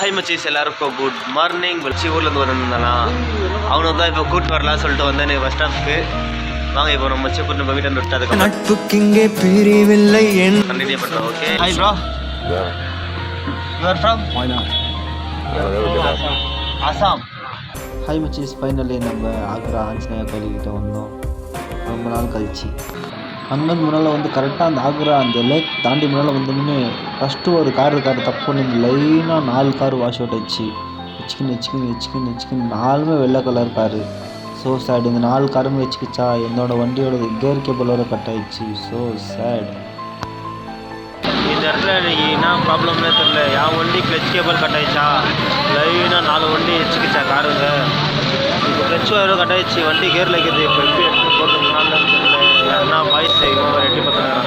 Hi மச்சீஸ், எல்லாருக்கும் good morning. வச்சு ஊர்லேருந்து வரணும்னா அவனுக்கு தான் இப்போ கூட்டு வரலாம் சொல்லிட்டு வந்தேன் பஸ் ஸ்டாப்புக்கு. வாங்க இப்போ நம்ம மச்சி கூட்டு நம்ம வீட்டை விட்டு அதுக்கு நட்புக்கு இங்கே பிரிவில்லை கண்டினியூ பண்ணுறோம். Okay hi bro, you are from Assam. Hi மச்சீஸ், ஃபைனலி நம்ம ஆக்ரா ஆஞ்சநேயர் கோயில்கிட்ட வந்தோம் ரொம்ப நாள் கழிச்சு. அங்கேருந்து முன்னால் வந்து கரெக்டாக அந்த ஆக்ரா அந்த லேக் தாண்டி முன்னால் வந்தோம்னு ஃபஸ்ட்டு ஒரு கார் தப்பு பண்ணி லைனாக 4 கார் வாஷ் அவுட் ஆயிடுச்சு. வச்சுக்கின்னு 4மே வெள்ளை கலர் காரு. So sad. இந்த 4 காருமே வச்சுக்கிச்சா என்னோடய வண்டியோட கேர் கேபிளோட கட் ஆயிடுச்சு. So sad. இந்த இடத்துல இன்னைக்கு என்ன ப்ராப்ளம்னே தெரியல. என் வண்டி கிளச் கேபிள் கட் ஆயிடுச்சா, லைனாக 4 வண்டி வச்சுக்கிச்சா காருங்க. இப்போ கிளச் வயரும் கட் ஆயிடுச்சு, வண்டி கேரில் இருக்குது. இப்போ எப்படி எடுத்து போடுறதுனால தெரியல. யாருன்னா பாய்ஸ் இவங்க எட்டி பார்த்துக்கிறான்.